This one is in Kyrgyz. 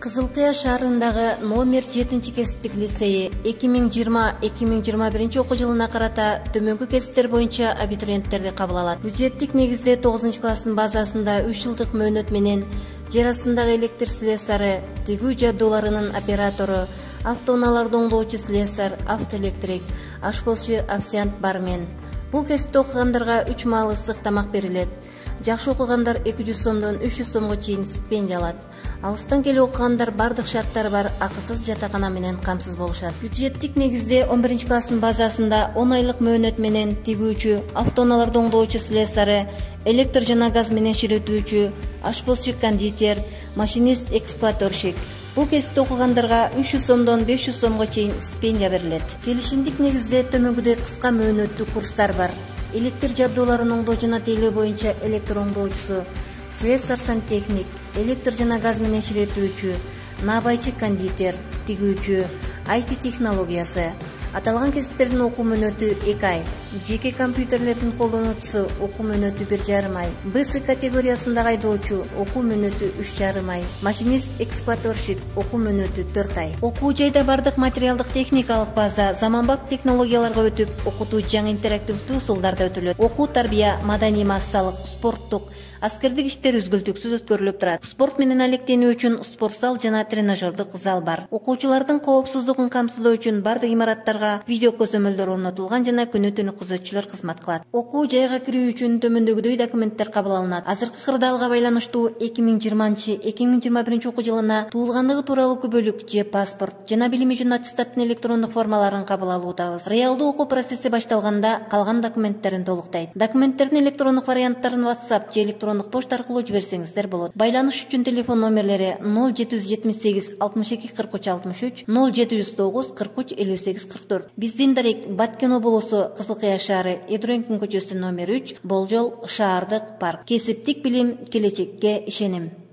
Кызыл Кыя шаарындагы номер 7 кесиптик лицейи 2020-2021 окуу жылына карата төмөнкү кесиптер боюнча абитуриенттерди кабыл алат. Бюджеттик негизде 9 класстын базасында 3 жылдык мөөнөт менен жер астындагы электр слесары, тигүү жабдууларынын оператору, автоунааларды оңдоочу слесарь, автоэлектрик, ашпозчу, официант бармен. Бул кесипте окугандарга 3 маал ысык тамак берилет. Жакшы окугандар 200 сомдон 300 сомго чейин стипендия алат. Алыстан келип окугандар бардык шарттары бар акысыз жатакана менен камсыз болушат. Бюджеттик негизде 11 класстын базасында 10 айлык мөөнөт менен тигүүчү, автоунааларды оңдоочу слесары, электр жана газ менен ширетүүчү, ашпозчу, кондитер, машинист, эксплуаторщик. Бул кесипте окугандарга 300 сомдон 500 сомго чейин стипендия берилет. Келишимдик негизде төмөнгүдөй кыска мөөнөттүү курстар бар. Электр жабдууларын оңдоо жана тейлөө боюнча электр оңдоочусу, слесарь сантехник, электр жана газ менен ширетүүчү, набайчы кондитер, тигүүчү, IT технологиясы. Аталган кесиптердин окуу мөөнөтү 2 ай. Жеке компьютерлердин колдонуучусу окуу мөөнөтү 1,5 ай. БС категориясындагы айдоочу окуу мөөнөтү 3,5 ай. Машинист, эксплуаторщик окуу мөөнөтү 4 ай. Окуу жайда бардык материалдык техникалык база заманбап технологияларга өтүп, окутуу жаңы интерактивдүү усулдарда өтүлөт. Окуу тарбия, маданий массалык, спорттук, аскердик иштер үзгүлтүксүз өткөрүлүп турат. Спорт менен алектенүү үчүн спорт зал жана тренажердик зал бар. Окуучулардын коопсуздугун камсыздоо үчүн бардык имараттарга видео көзөмөлдөр орнотулган жана күнү-түнү күзөтчүлөр кызмат кылат. Окуу жайга кирүү үчүн төмөндөгүдөй документтер кабыл алынат. Азыркы кырдаалга байланыштуу 2020-2021 окуу жылына туулгандыгы тууралуу күбөлүк же паспорт жана билими үчүн аттестаттын электрондук формаларын кабыл алуудабыз. Реалдуу окуу процесси башталганда калган документтерин толуктайт. Документтердин электрондук варианттарын WhatsApp же электрондук почта аркылуу жиберсеңиздер болот. Байланыш үчүн телефон номерлери 0778 62 43 63, 0709 43 58 44. Биздин дарек Баткен облусу Кызыл Кыя шаары, Эдуренкин көчөсү номер 3, Болжол шаардык парк. Кесиптик билим, келечекке ишеним.